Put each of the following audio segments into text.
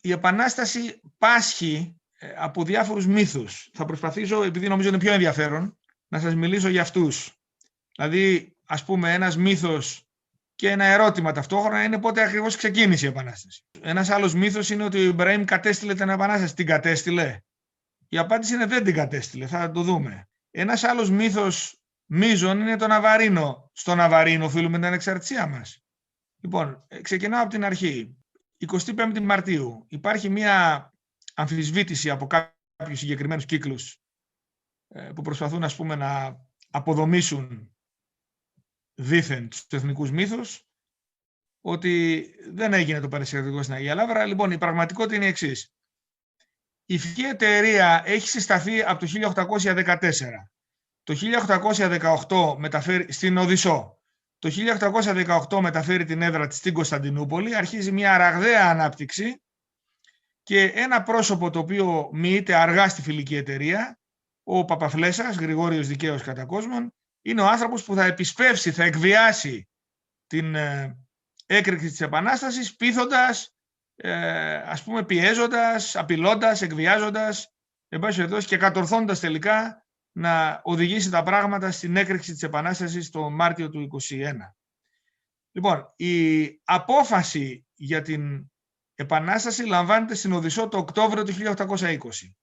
η Επανάσταση πάσχει από διάφορους μύθους. Θα προσπαθήσω, επειδή νομίζω είναι πιο ενδιαφέρον, να σας μιλήσω για αυτούς. Δηλαδή, ας πούμε, ένας μύθος και ένα ερώτημα ταυτόχρονα είναι πότε ακριβώς ξεκίνησε η Επανάσταση. Ένας άλλος μύθος είναι ότι ο Ιμπραήμ κατέστηλε την Επανάσταση. Την κατέστηλε? Η απάντηση είναι δεν την κατέστηλε, θα το δούμε. Ένας άλλος μύθος μείζων είναι το Ναβαρίνο. Στο Ναβαρίνο οφείλουμε την ανεξαρτησία μας. Λοιπόν, ξεκινάω από την αρχή. 25η Μαρτίου υπάρχει μια αμφισβήτηση από κάποιους συγκεκριμένους κύκλους που προσπαθούν, ας πούμε, να αποδομήσουν δήθεν τους εθνικούς μύθους, ότι δεν έγινε το παρασκευαστικό στην Αγία Λαύρα. Λοιπόν, η πραγματικότητα είναι η εξής. Η Φιλική Εταιρεία έχει συσταθεί από το 1814. Το 1818 μεταφέρει στην Οδυσσό. Το 1818 μεταφέρει την έδρα της στην Κωνσταντινούπολη, αρχίζει μια ραγδαία ανάπτυξη και ένα πρόσωπο το οποίο μοιείται αργά στη Φιλική Εταιρεία, ο Παπαφλέσας, Γρηγόριος Δικαίος κατά κόσμον, είναι ο άνθρωπος που θα επισπεύσει, θα εκβιάσει την έκρηξη της Επανάστασης, πείθοντας, ας πούμε, πιέζοντας, απειλώντας, εκβιάζοντας, και κατορθώντας τελικά να οδηγήσει τα πράγματα στην έκρηξη της Επανάστασης το Μάρτιο του 1921. Λοιπόν, η απόφαση για την Επανάσταση λαμβάνεται στην Οδυσσό το Οκτώβριο του 1820.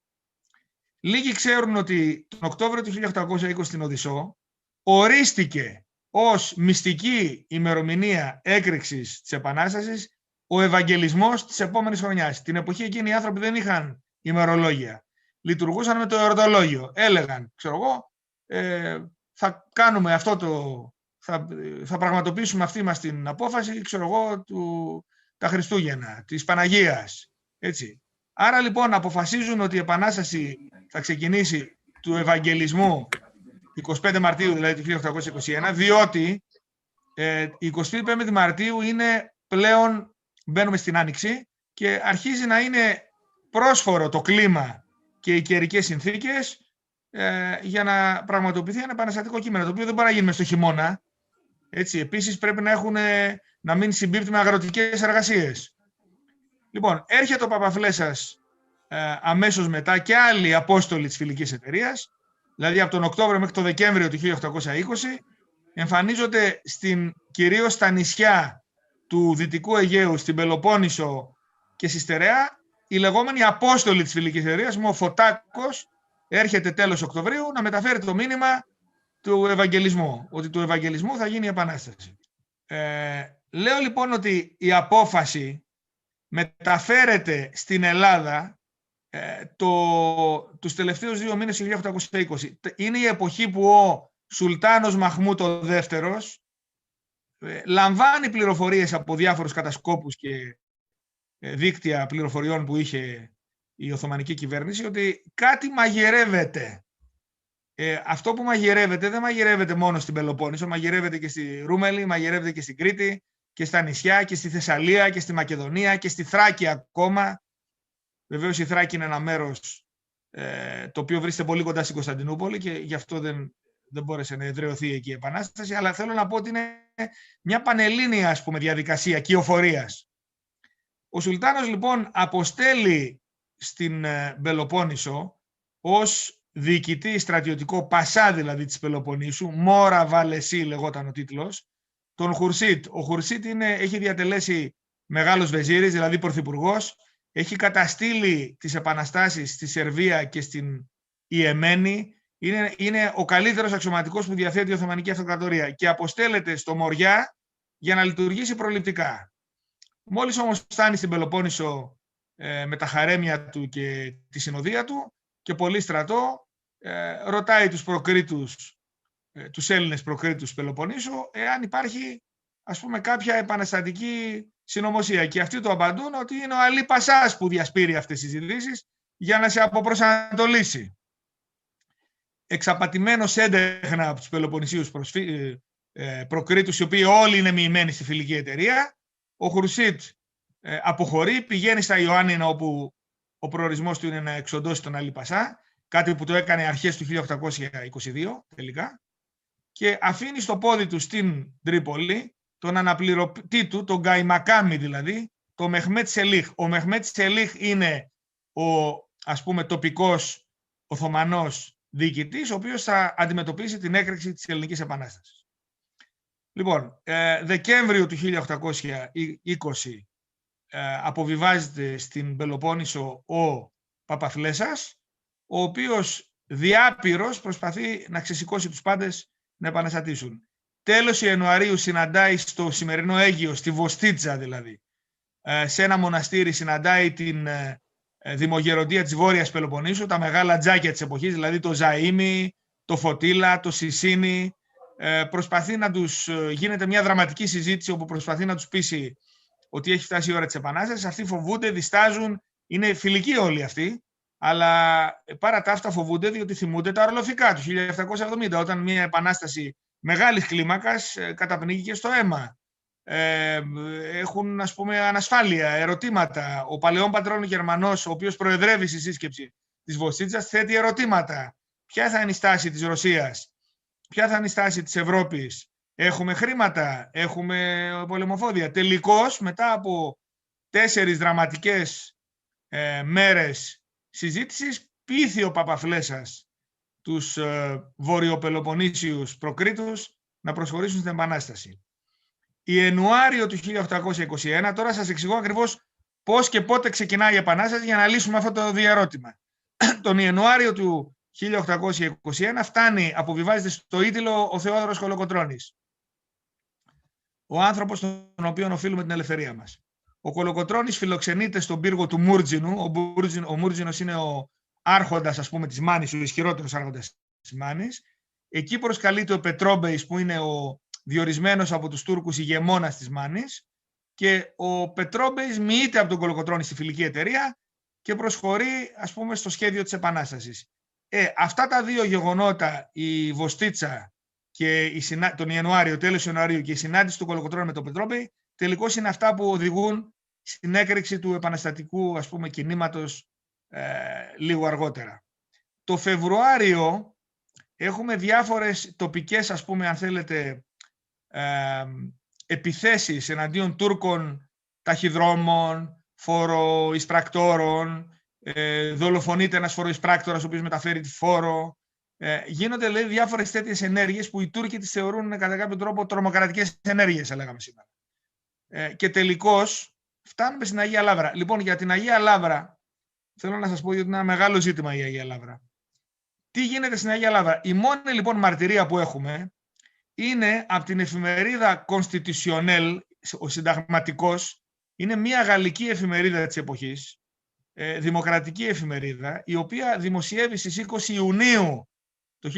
Λίγοι ξέρουν ότι τον Οκτώβριο του 1820 στην Οδυσσό ορίστηκε ως μυστική ημερομηνία έκρηξης της Επανάστασης ο Ευαγγελισμός της επόμενης χρονιάς. Την εποχή εκείνη οι άνθρωποι δεν είχαν ημερολόγια. Λειτουργούσαν με το εορτολόγιο. Έλεγαν, ξέρω εγώ, θα κάνουμε αυτό θα πραγματοποιήσουμε αυτή μας την απόφαση, ξέρω εγώ, τα Χριστούγεννα, της Παναγίας. Έτσι. Άρα λοιπόν αποφασίζουν ότι η Επανάσταση θα ξεκινήσει του Ευαγγελισμού 25 Μαρτίου δηλαδή του 1821, διότι η 25η Μαρτίου είναι πλέον, μπαίνουμε στην Άνοιξη και αρχίζει να είναι πρόσφορο το κλίμα και οι καιρικές συνθήκες για να πραγματοποιηθεί ένα επαναστατικό κείμενο, το οποίο δεν μπορεί να γίνει μες στο χειμώνα. Έτσι. Επίσης πρέπει να μην συμπίπτει με αγροτικές εργασίες. Λοιπόν, έρχεται ο Παπαφλέσας αμέσως μετά και άλλοι απόστολοι της Φιλικής Εταιρείας, δηλαδή από τον Οκτώβριο μέχρι τον Δεκέμβριο του 1820, εμφανίζονται κυρίως στα νησιά του Δυτικού Αιγαίου, στην Πελοπόννησο και στη Στερεά, οι λεγόμενοι απόστολοι της Φιλικής Εταιρείας. Ο Φωτάκος έρχεται τέλος Οκτωβρίου να μεταφέρει το μήνυμα του Ευαγγελισμού, ότι του Ευαγγελισμού θα γίνει η Επανάσταση. Λέω λοιπόν ότι η απόφαση μεταφέρεται στην Ελλάδα τους τελευταίους 2 μήνες του 1820. Είναι η εποχή που ο Σουλτάνος Μαχμούτ ο δεύτερος λαμβάνει πληροφορίες από διάφορους κατασκόπους και δίκτυα πληροφοριών που είχε η Οθωμανική κυβέρνηση ότι κάτι μαγειρεύεται. Αυτό που μαγειρεύεται δεν μαγειρεύεται μόνο στην Πελοπόννησο, μαγειρεύεται και στη Ρούμελη, μαγειρεύεται και στην Κρήτη και στα νησιά και στη Θεσσαλία και στη Μακεδονία και στη Θράκη ακόμα. Βεβαίως η Θράκη είναι ένα μέρος το οποίο βρίσκεται πολύ κοντά στην Κωνσταντινούπολη και γι' αυτό δεν μπόρεσε να εδραιωθεί εκεί η Επανάσταση, αλλά θέλω να πω ότι είναι μια πανελλήνια, ας πούμε, διαδικασία κυοφορίας. Ο Σουλτάνος λοιπόν αποστέλει στην Πελοπόννησο ως διοικητή στρατιωτικό Πασά δηλαδή της Πελοποννήσου, Μόρα Βαλεσί λεγόταν ο τίτλος, τον Χουρσίτ. Ο Χουρσίτ έχει διατελέσει μεγάλος βεζίρης, δηλαδή πρωθυπουργός, έχει καταστήλει τις επαναστάσεις στη Σερβία και στην Ιεμένη, είναι ο καλύτερος αξιωματικός που διαθέτει η Οθωμανική Αυτοκρατορία και αποστέλλεται στο Μοριά για να λειτουργήσει προληπτικά. Μόλις όμως φτάνει στην Πελοπόννησο με τα χαρέμια του και τη συνοδεία του και πολύ στρατό, ρωτάει τους προκρίτους, τους Έλληνες προκρίτους Πελοποννήσου, εάν υπάρχει, ας πούμε, κάποια επαναστατική συνωμοσία. Και αυτοί του απαντούν ότι είναι ο Αλή Πασάς που διασπείρει αυτές τις ειδήσεις για να σε αποπροσανατολίσει. Εξαπατημένος έντεχνα από τους Πελοποννησίους προκρίτους, οι οποίοι όλοι είναι μοιημένοι στη Φιλική Εταιρεία, ο Χουρσίτ αποχωρεί, πηγαίνει στα Ιωάννινα όπου ο προορισμός του είναι να εξοντώσει τον Αλή Πασά, κάτι που το έκανε αρχές του 1822 τελικά, και αφήνει στο πόδι του στην Τρίπολη τον αναπληρωτή του, τον Καϊμακάμι δηλαδή, το Μεχμέτ Σελίχ. Ο Μεχμέτ Σελίχ είναι ο τοπικός Οθωμανός διοικητής, ο οποίος θα αντιμετωπίσει την έκρηξη της Ελληνικής Επανάστασης. Λοιπόν, Δεκέμβριο του 1820 αποβιβάζεται στην Πελοπόννησο ο Παπαφλέσσας, ο οποίος διάπειρος προσπαθεί να ξεσηκώσει τους πάντες να επαναστατήσουν. Τέλος Ιανουαρίου συναντάει στο σημερινό Αίγυο, στη Βοστίτσα δηλαδή, σε ένα μοναστήρι συναντάει την δημογεροντία της Βόρειας Πελοποννήσου, τα μεγάλα τζάκια της εποχής, δηλαδή το Ζαΐμι, το Φωτίλα, το Σισίνι. Προσπαθεί να τους, γίνεται μια δραματική συζήτηση όπου προσπαθεί να τους πείσει ότι έχει φτάσει η ώρα της Επανάστασης. Αυτοί φοβούνται, διστάζουν, είναι φιλικοί όλοι αυτοί, αλλά παρά τα αυτά φοβούνται διότι θυμούνται τα ορλοφικά του 1770, όταν μια επανάσταση μεγάλης κλίμακας καταπνίγηκε στο αίμα. Έχουν, ας πούμε, ανασφάλεια, ερωτήματα. Ο παλαιόν πατρόν Γερμανός, ο οποίος προεδρεύει στη σύσκεψη της Βοστίτσας, θέτει ερωτήματα. Ποια θα είναι η στάση της Ρωσίας, ποια θα είναι η στάση της Ευρώπης, έχουμε χρήματα, έχουμε πολεμοφόδια. Τελικώς, μετά από 4 δραματικές μέρες συζήτησης, πείθει ο Παπαφλέσσας τους βορειοπελοποννήσιους προκρίτους να προσχωρήσουν στην Επανάσταση. Ιανουάριο του 1821, τώρα σας εξηγώ ακριβώς πώς και πότε ξεκινάει η Επανάσταση για να λύσουμε αυτό το διερώτημα. Τον Ιανουάριο του 1821 αποβιβάζεται στο Ήτυλο ο Θεόδωρος Κολοκοτρώνης, ο άνθρωπος τον οποίο οφείλουμε την ελευθερία μας. Ο Κολοκοτρώνης φιλοξενείται στον πύργο του Μούρτζινου. Ο Μούρτζινος είναι ο άρχοντας, ας πούμε, της Μάνης, ο ισχυρότερος άρχοντας της Μάνης. Εκεί προσκαλείται ο Πετρόμπεης, που είναι ο διορισμένος από τους Τούρκους ηγεμόνας της Μάνης, και ο Πετρόμπεης μοιείται από τον Κολοκοτρώνη στη φιλική εταιρεία και προσχωρεί, ας πούμε, στο σχέδιο της Επανάστασης. Αυτά τα δύο γεγονότα, η Βοστίτσα και τον Ιανουάριο, τέλος Ιανουαρίου, και η συνάντηση του Κολοκοτρώνη με τον Πετρόμπεη, τελικώς είναι αυτά που οδηγούν στην έκρηξη του επαναστατικού, ας πούμε, κινήματος λίγο αργότερα. Το Φεβρουάριο έχουμε διάφορες τοπικές, ας πούμε, αν θέλετε, επιθέσεις εναντίον Τούρκων ταχυδρόμων, φοροεισπρακτόρων, δολοφονείται ένας φοροεισπράκτορας ο οποίος μεταφέρει τη φόρο. Γίνονται, δηλαδή, διάφορες τέτοιες ενέργειες που οι Τούρκοι τις θεωρούν κατά κάποιο τρόπο τρομοκρατικές ενέργειες, θα λέγαμε σήμερα. Και τελικώς φτάνουμε στην Αγία Λαύρα. Λοιπόν, για την Αγία Λαύρα θέλω να σας πω ότι είναι ένα μεγάλο ζήτημα η Αγία Λαύρα. Τι γίνεται στην Αγία Λαύρα? Η μόνη λοιπόν μαρτυρία που έχουμε είναι από την εφημερίδα Constitutionnel, ο Συνταγματικός. Είναι μια γαλλική εφημερίδα της εποχής, δημοκρατική εφημερίδα, η οποία δημοσιεύει στις 20 Ιουνίου το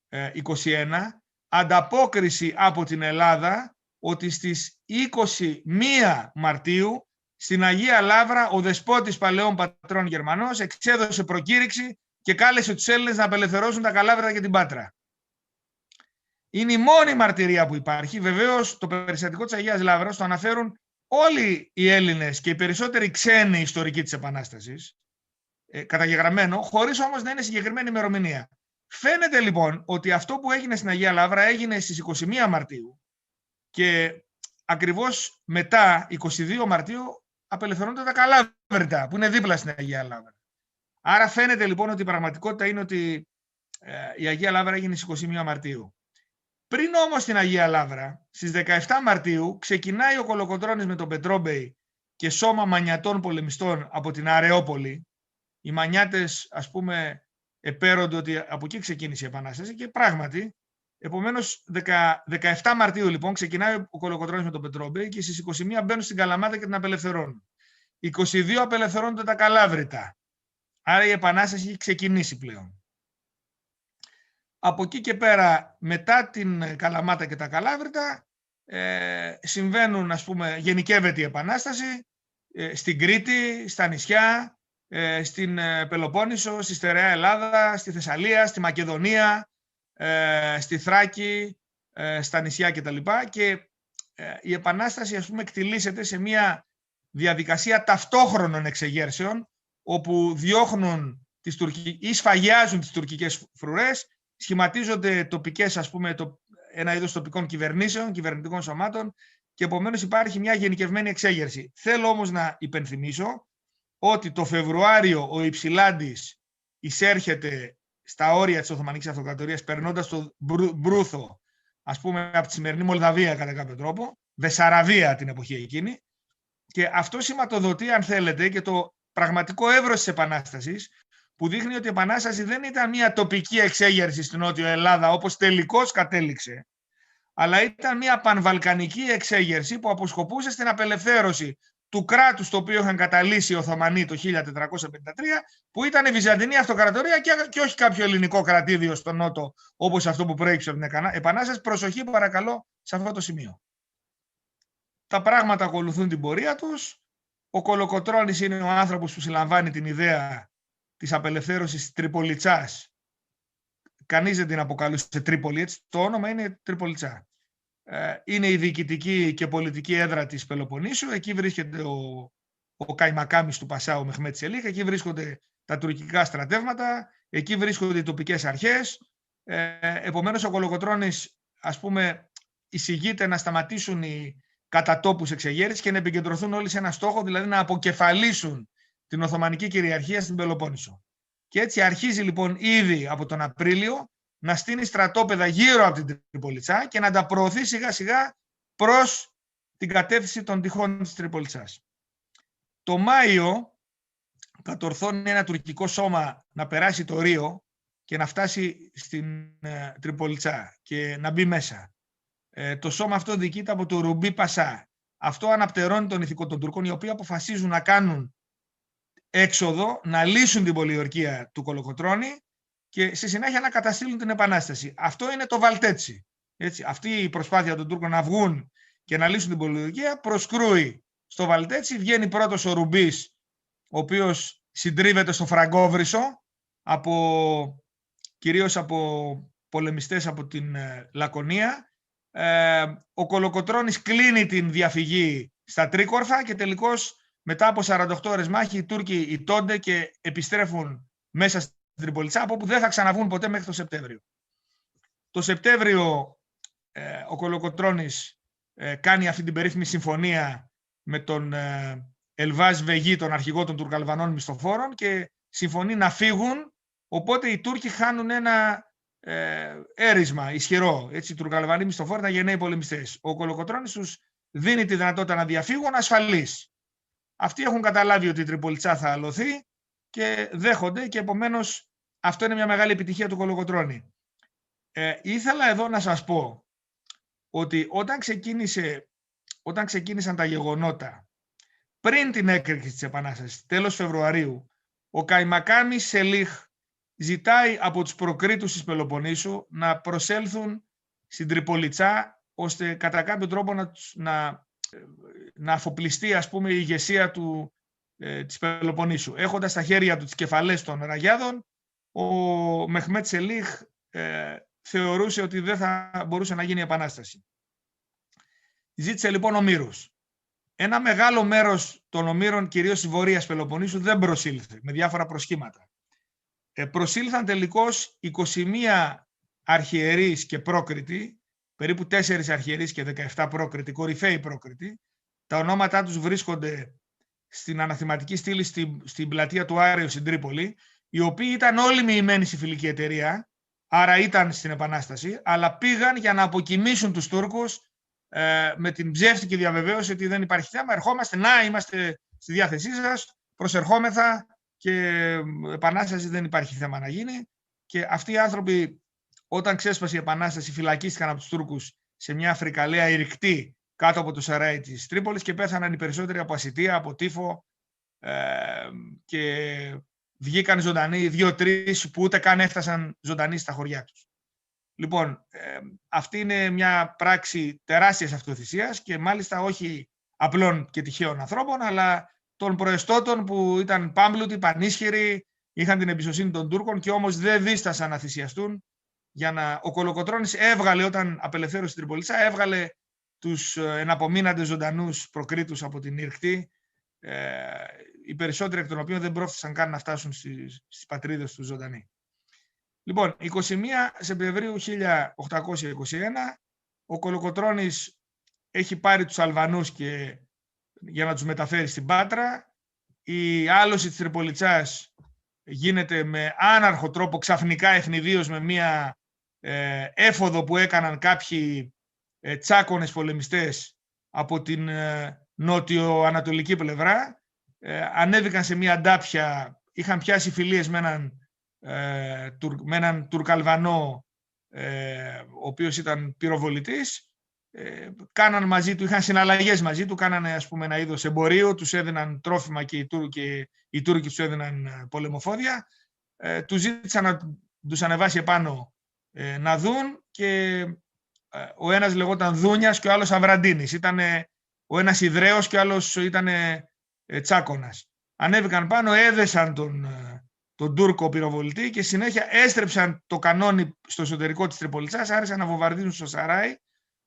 1821 ανταπόκριση από την Ελλάδα ότι στις 21 Μαρτίου στην Αγία Λαύρα ο δεσπότης παλαιών πατρών Γερμανός εξέδωσε προκήρυξη και κάλεσε τους Έλληνες να απελευθερώσουν τα Καλάβρητα και την Πάτρα. Είναι η μόνη μαρτυρία που υπάρχει. Βεβαίως το περιστατικό της Αγίας Λαύρας το αναφέρουν όλοι οι Έλληνες και οι περισσότεροι ξένοι ιστορικοί της Επανάστασης, καταγεγραμμένο, χωρίς όμως να είναι συγκεκριμένη ημερομηνία. Φαίνεται λοιπόν ότι αυτό που έγινε στην Αγία Λαύρα έγινε στις 21 Μαρτίου και ακριβώς μετά, 22 Μαρτίου, απελευθερώνονται τα Καλάβρητα, που είναι δίπλα στην Αγία Λαύρα. Άρα φαίνεται λοιπόν ότι η πραγματικότητα είναι ότι η Αγία Λαύρα έγινε στις 21 Μαρτίου. Πριν όμως την Αγία Λαύρα, στις 17 Μαρτίου, ξεκινάει ο Κολοκοτρώνης με τον Πετρόμπεη και σώμα μανιατών πολεμιστών από την Αρεόπολη. Οι μανιάτες, ας πούμε, επέρονται ότι από εκεί ξεκίνησε η Επανάσταση και πράγματι, επομένως 17 Μαρτίου λοιπόν ξεκινάει ο Κολοκοτρώνης με τον Πετρόμπεη και στις 21 μπαίνουν στην Καλαμάτα και την απελευθερώνουν. 22 απελευθερώνονται τα Καλάβρητα. Άρα η Επανάσταση έχει ξεκινήσει πλέον. Από εκεί και πέρα, μετά την Καλαμάτα και τα Καλάβρητα, συμβαίνουν, ας πούμε, γενικεύεται η Επανάσταση στην Κρήτη, στα νησιά, στην Πελοπόννησο, στη Στερεά Ελλάδα, στη Θεσσαλία, στη Μακεδονία, στη Θράκη, στα νησιά κτλ. Και η Επανάσταση, ας πούμε, εκτιλήσεται σε μια διαδικασία ταυτόχρονων εξεγέρσεων, όπου διώχνουν ή σφαγιάζουν τις τουρκικές φρουρές, σχηματίζονται τοπικές, ας πούμε, ένα είδος τοπικών κυβερνήσεων, κυβερνητικών σωμάτων και επομένως υπάρχει μια γενικευμένη εξέγερση. Θέλω όμως να υπενθυμίσω ότι το Φεβρουάριο ο Υψηλάντης εισέρχεται στα όρια της Οθωμανικής Αυτοκρατορίας, περνώντας το Μπρούθο, ας πούμε, από τη σημερινή Μολδαβία κατά κάποιο τρόπο, Βεσσαραβία την εποχή εκείνη, και αυτό σηματοδοτεί, αν θέλετε, και το πραγματικό εύρος της Επανάστασης, που δείχνει ότι η Επανάσταση δεν ήταν μια τοπική εξέγερση στην Νότιο Ελλάδα, όπως τελικώς κατέληξε, αλλά ήταν μια πανβαλκανική εξέγερση που αποσκοπούσε στην απελευθέρωση του κράτους το οποίο είχαν καταλύσει οι Οθωμανοί το 1453, που ήταν η Βυζαντινή Αυτοκρατορία και όχι κάποιο ελληνικό κρατήδιο στο Νότο, όπως αυτό που προέκυψε από την Επανάσταση. Προσοχή παρακαλώ σε αυτό το σημείο. Τα πράγματα ακολουθούν την πορεία τους. Ο Κολοκοτρώνης είναι ο άνθρωπος που συλλαμβάνει την ιδέα της απελευθέρωσης της Τριπολιτσάς. Κανείς δεν την αποκαλούσε Τρίπολη, έτσι. Το όνομα είναι Τριπολιτσά. Είναι η διοικητική και πολιτική έδρα της Πελοποννήσου. Εκεί βρίσκεται ο Καϊμακάμις του Πασά, ο Μεχμέτ Σελίχ. Εκεί βρίσκονται τα τουρκικά στρατεύματα. Εκεί βρίσκονται οι τοπικές αρχές. Επομένως, ο Κολοκοτρώνης, ας πούμε, εισηγείται να σταματήσουν οι κατατόπους εξεγέρσεις και να επικεντρωθούν όλοι σε ένα στόχο, δηλαδή να αποκεφαλίσουν την Οθωμανική κυριαρχία στην Πελοπόννησο. Και έτσι αρχίζει λοιπόν ήδη από τον Απρίλιο να στείνει στρατόπεδα γύρω από την Τριπολιτσά και να τα προωθεί σιγά σιγά προς την κατεύθυνση των τυχών της Τριπολιτσάς. Το Μάιο κατορθώνει ένα τουρκικό σώμα να περάσει το Ρίο και να φτάσει στην Τριπολιτσά και να μπει μέσα. Το σώμα αυτό διοικείται από το Ρουμπί Πασά. Αυτό αναπτερώνει τον ηθικό των Τούρκων, οι οποίοι αποφασίζουν να κάνουν έξοδο, να λύσουν την πολιορκία του Κολοκοτρώνη και στη συνέχεια να καταστήλουν την Επανάσταση. Αυτό είναι το Βαλτέτσι. Έτσι, αυτή η προσπάθεια των Τούρκων να βγουν και να λύσουν την πολιορκία προσκρούει στο Βαλτέτσι. Βγαίνει πρώτος ο Ρουμπής, ο οποίος συντρίβεται στο Φραγκόβρυσο, κυρίως από πολεμιστές από την Λακωνία. Ο Κολοκοτρώνης κλείνει την διαφυγή στα Τρίκορφα και τελικώς μετά από 48 ώρες μάχη οι Τούρκοι ηττώνται και επιστρέφουν μέσα στην Τριπολιτσά, από όπου δεν θα ξαναβγούν ποτέ μέχρι το Σεπτέμβριο. Το Σεπτέμβριο ο Κολοκοτρώνης κάνει αυτή την περίφημη συμφωνία με τον Ελβάζ Βεγί, τον αρχηγό των Τουρκαλβανών μισθοφόρων, και συμφωνεί να φύγουν, οπότε οι Τούρκοι χάνουν ένα έρισμα ισχυρό. Έτσι, οι Τουρκαλβανοί μισθοφόροι ήταν γενναίοι πολεμιστές. Ο Κολοκοτρώνης τους δίνει τη δυνατότητα να διαφύγουν ασφαλείς. Αυτοί έχουν καταλάβει ότι η Τριπολιτσά θα αλωθεί και δέχονται, και επομένως αυτό είναι μια μεγάλη επιτυχία του Κολοκοτρώνη. Ήθελα εδώ να σας πω ότι όταν ξεκίνησαν τα γεγονότα πριν την έκρηξη της Επανάστασης, τέλος Φεβρουαρίου, ο Καϊμακάμις Σελίχ ζητάει από τους προκρίτους της Πελοποννήσου να προσέλθουν στην Τριπολιτσά, ώστε κατά κάποιο τρόπο να αφοπλιστεί, ας πούμε, η ηγεσία της Πελοποννήσου. Έχοντας στα χέρια του τις κεφαλές των ραγιάδων, ο Μεχμέτ Σελίχ θεωρούσε ότι δεν θα μπορούσε να γίνει επανάσταση. Ζήτησε λοιπόν ομήρους. Ένα μεγάλο μέρος των ομήρων, κυρίως της Βορείας Πελοποννήσου, δεν προσήλθε, με διάφορα προσχήματα. Προσήλθαν τελικώς 21 αρχιερείς και πρόκριτοι, περίπου 4 αρχιερείς και 17 πρόκριτοι, κορυφαίοι πρόκριτοι. Τα ονόματά τους βρίσκονται στην αναθηματική στήλη στην πλατεία του Άριου στην Τρίπολη, οι οποίοι ήταν όλοι μοιημένοι στη φιλική εταιρεία, άρα ήταν στην Επανάσταση, αλλά πήγαν για να αποκοιμήσουν τους Τούρκους με την ψεύτικη διαβεβαίωση ότι δεν υπάρχει θέμα, ερχόμαστε, να είμαστε στη διάθεσή σας, προσερχόμεθα και Επανάσταση δεν υπάρχει θέμα να γίνει. Και αυτοί οι άνθρωποι, όταν ξέσπασε η Επανάσταση, φυλακίστηκαν από τους Τούρκους σε μια φρικαλαία ηρυκτή κάτω από το Σαράι της Τρίπολης και πέθαναν οι περισσότεροι από ασιτεία, από τύφο, και βγήκαν ζωντανοί 2-3 που ούτε καν έφτασαν ζωντανοί στα χωριά τους. Λοιπόν, αυτή είναι μια πράξη τεράστιας αυτοθυσίας και μάλιστα όχι απλών και τυχαίων ανθρώπων, αλλά των προεστώτων που ήταν πάμπλουτοι, πανίσχυροι, είχαν την εμπιστοσύνη των Τούρκων και όμως δεν δίστασαν να θυσιαστούν. Ο Κολοκοτρώνης έβγαλε, όταν απελευθέρωσε την Τριπολιτσά, έβγαλε τους εναπομείναντες ζωντανούς προκρίτους από την Ήρκτη, οι περισσότεροι εκ των οποίων δεν πρόφθασαν καν να φτάσουν στις πατρίδες τους ζωντανοί. Λοιπόν, 21 Σεπτεμβρίου 1821, ο Κολοκοτρώνης έχει πάρει τους Αλβανούς για να τους μεταφέρει στην Πάτρα. Η άλωση της Τριπολιτσάς γίνεται με άναρχο τρόπο, ξαφνικά ευνηδίως, με μία έφοδο που έκαναν κάποιοι τσάκονες πολεμιστές από την νότιο-ανατολική πλευρά. Ανέβηκαν σε μία ντάπια, είχαν πιάσει φιλίες με έναν Τουρκαλβανό, ο οποίος ήταν πυροβολητής. Κάναν μαζί του, είχαν συναλλαγές μαζί του, κάνανε, ας πούμε, ένα είδος εμπορίου, τους έδιναν τρόφιμα και οι Τούρκοι τους έδιναν πολεμοφόδια. Τους ζήτησαν να τους ανεβάσει επάνω να δουν, και ο ένας λεγόταν Δούνιας και ο άλλος Αβραντίνης. Ήταν ο ένας Ιδραίος και ο άλλος ήταν Τσάκωνας. Ανέβηκαν πάνω, έδεσαν τον Τούρκο πυροβολητή και συνέχεια έστρεψαν το κανόνι στο εσωτερικό της Τριπολιτσάς, άρχισαν να βομβαρδίζουν στο Σαράι.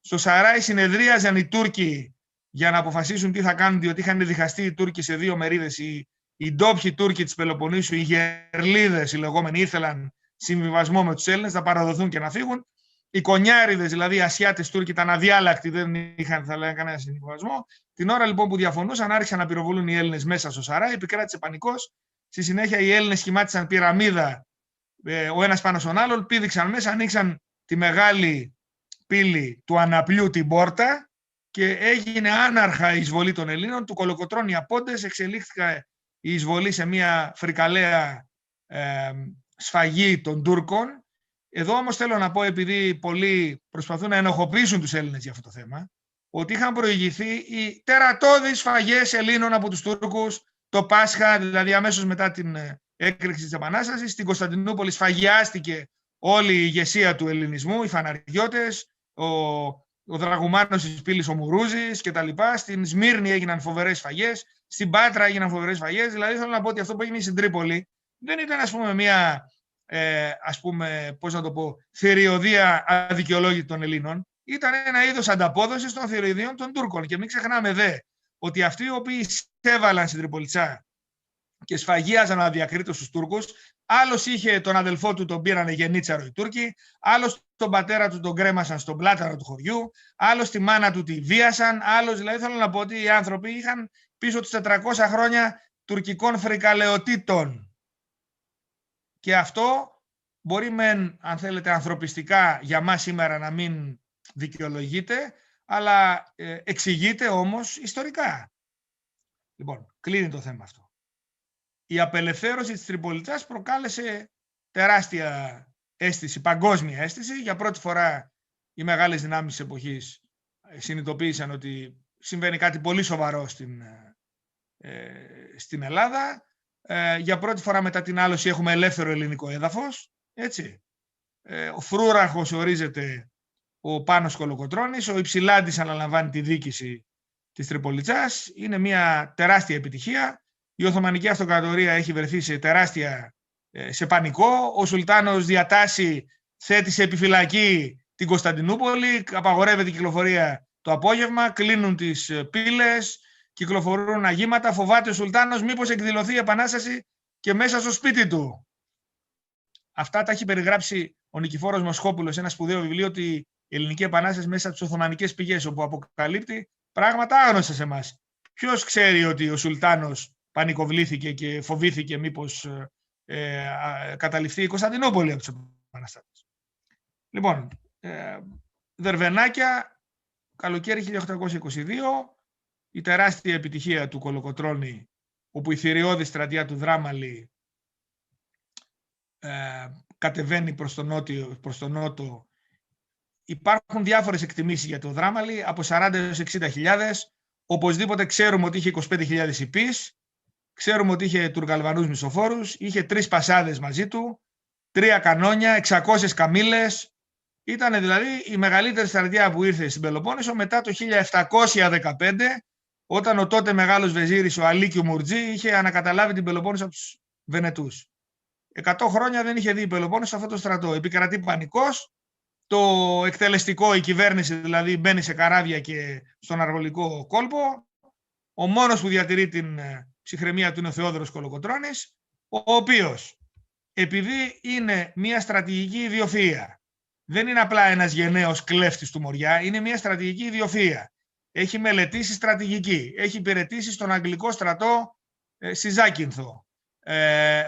Στο Σαράι συνεδρίαζαν οι Τούρκοι για να αποφασίσουν τι θα κάνουν, διότι είχαν διχαστεί οι Τούρκοι σε δύο μερίδες. Οι ντόπιοι Τούρκοι της Πελοποννήσου, οι γερλίδες οι λεγόμενοι, ήθελαν συμβιβασμό με τους Έλληνες, να παραδοθούν και να φύγουν. Οι κονιάριδες, δηλαδή οι Ασιάτες Τούρκοι, ήταν αδιάλακτοι, δεν είχαν, θα λέγανε, κανένα συμβιβασμό. Την ώρα λοιπόν που διαφωνούσαν, άρχισαν να πυροβολούν οι Έλληνες μέσα στο Σαράι, επικράτησε πανικός. Στη συνέχεια οι Έλληνες σχημάτισαν πυραμίδα, ο ένας πάνω στον άλλον, πήδηξαν μέσα, ανοίξαν τη μεγάλη πύλη του Αναπλιού, την πόρτα, και έγινε άναρχα η εισβολή των Ελλήνων. Του κολοκοτρώνει οι απόντες, εξελίχθηκε η εισβολή σε μια φρικαλαία σφαγή των Τούρκων. Εδώ όμως θέλω να πω, επειδή πολλοί προσπαθούν να ενοχοποιήσουν τους Έλληνες για αυτό το θέμα, ότι είχαν προηγηθεί οι τερατώδεις σφαγές Ελλήνων από τους Τούρκους το Πάσχα, δηλαδή αμέσως μετά την έκρηξη της Επανάστασης. Στην Κωνσταντινούπολη σφαγιάστηκε όλη η ηγεσία του ελληνισμού, οι φαναριώτες, ο δραγουμάνος της πύλης ο Μουρούζης κτλ. Στην Σμύρνη έγιναν φοβερές σφαγές, στην Πάτρα έγιναν φοβερές σφαγές. Δηλαδή θέλω να πω ότι αυτό που έγινε στην Τρίπολη δεν ήταν, ας πούμε, μια θηριωδία αδικαιολόγητη των Ελλήνων. Ήταν ένα είδος ανταπόδοσης των θηριωδίων των Τούρκων. Και μην ξεχνάμε δε ότι αυτοί οι οποίοι έβαλαν στην Τριπολιτσά και σφαγίαζαν αδιακρίτως τους Τούρκους, άλλος είχε τον αδελφό του, τον πήρανε γενίτσαρο οι Τούρκοι, άλλος τον πατέρα του τον κρέμασαν στον πλάταρο του χωριού, άλλος τη μάνα του τη βίασαν, άλλος, δηλαδή θέλω να πω ότι οι άνθρωποι είχαν πίσω τους 400 χρόνια τουρκικών φρικαλαιοτήτων. Και αυτό μπορεί μεν, αν θέλετε, ανθρωπιστικά για μας σήμερα να μην δικαιολογείται, αλλά εξηγείται όμως ιστορικά. Λοιπόν, κλείνει το θέμα αυτό. Η απελευθέρωση της Τριπολιτσάς προκάλεσε τεράστια αίσθηση, παγκόσμια αίσθηση. Για πρώτη φορά οι μεγάλες δυνάμεις της εποχής συνειδητοποίησαν ότι συμβαίνει κάτι πολύ σοβαρό στην Ελλάδα. Για πρώτη φορά μετά την άλωση έχουμε ελεύθερο ελληνικό έδαφος. Έτσι. Ο φρούραρχος ορίζεται ο Πάνος Κολοκοτρώνης, ο Υψηλάντης αναλαμβάνει τη διοίκηση της Τριπολιτσάς. Είναι μια τεράστια επιτυχία. Η Οθωμανική Αυτοκρατορία έχει βρεθεί σε πανικό. Ο Σουλτάνος διατάσσει, θέτει σε επιφυλακή την Κωνσταντινούπολη, απαγορεύεται η κυκλοφορία το απόγευμα, κλείνουν τις πύλες, κυκλοφορούν αγήματα. Φοβάται ο Σουλτάνος μήπως εκδηλωθεί η Επανάσταση και μέσα στο σπίτι του. Αυτά τα έχει περιγράψει ο Νικηφόρος Μοσχόπουλος σε ένα σπουδαίο βιβλίο, ότι η Ελληνική Επανάσταση μέσα από τις Οθωμανικές πηγές, όπου αποκαλύπτει πράγματα άγνωστα σε εμάς. Ποιος ξέρει ότι ο Σουλτάνος πανικοβλήθηκε και φοβήθηκε μήπως καταληφθεί η Κωνσταντινούπολη από τους επαναστάτες. Λοιπόν, Δερβενάκια, καλοκαίρι 1822, η τεράστια επιτυχία του Κολοκοτρώνη, όπου η θηριώδη στρατιά του Δράμαλη κατεβαίνει προς τον νότο. Υπάρχουν διάφορες εκτιμήσεις για το Δράμαλη, από 40 έως 60.000. Οπωσδήποτε ξέρουμε ότι είχε 25.000 υπείς, ξέρουμε ότι είχε Τουρκαλβανούς μισοφόρους, είχε 3 πασάδες μαζί του, 3 κανόνια, 600 καμήλες. Ήταν δηλαδή η μεγαλύτερη στρατιά που ήρθε στην Πελοπόννησο μετά το 1715, όταν ο τότε μεγάλος βεζίρης, ο Αλίκιου Μουρτζή, είχε ανακαταλάβει την Πελοπόννησο από τους Βενετούς. 100 χρόνια δεν είχε δει η Πελοπόννησο αυτό το στρατό. Επικρατεί πανικός. Το εκτελεστικό, η κυβέρνηση δηλαδή, μπαίνει σε καράβια και στον αργολικό κόλπο. Ο μόνος που διατηρεί την ψυχραιμία του είναι ο Θεόδωρος Κολοκοτρώνης, ο οποίος, επειδή είναι μια στρατηγική ιδιοφυΐα, δεν είναι απλά ένας γενναίος κλέφτης του Μοριά, είναι μια στρατηγική ιδιοφυΐα. έχει μελετήσει στρατηγική, έχει υπηρετήσει στον Αγγλικό στρατό στη Ζάκυνθο,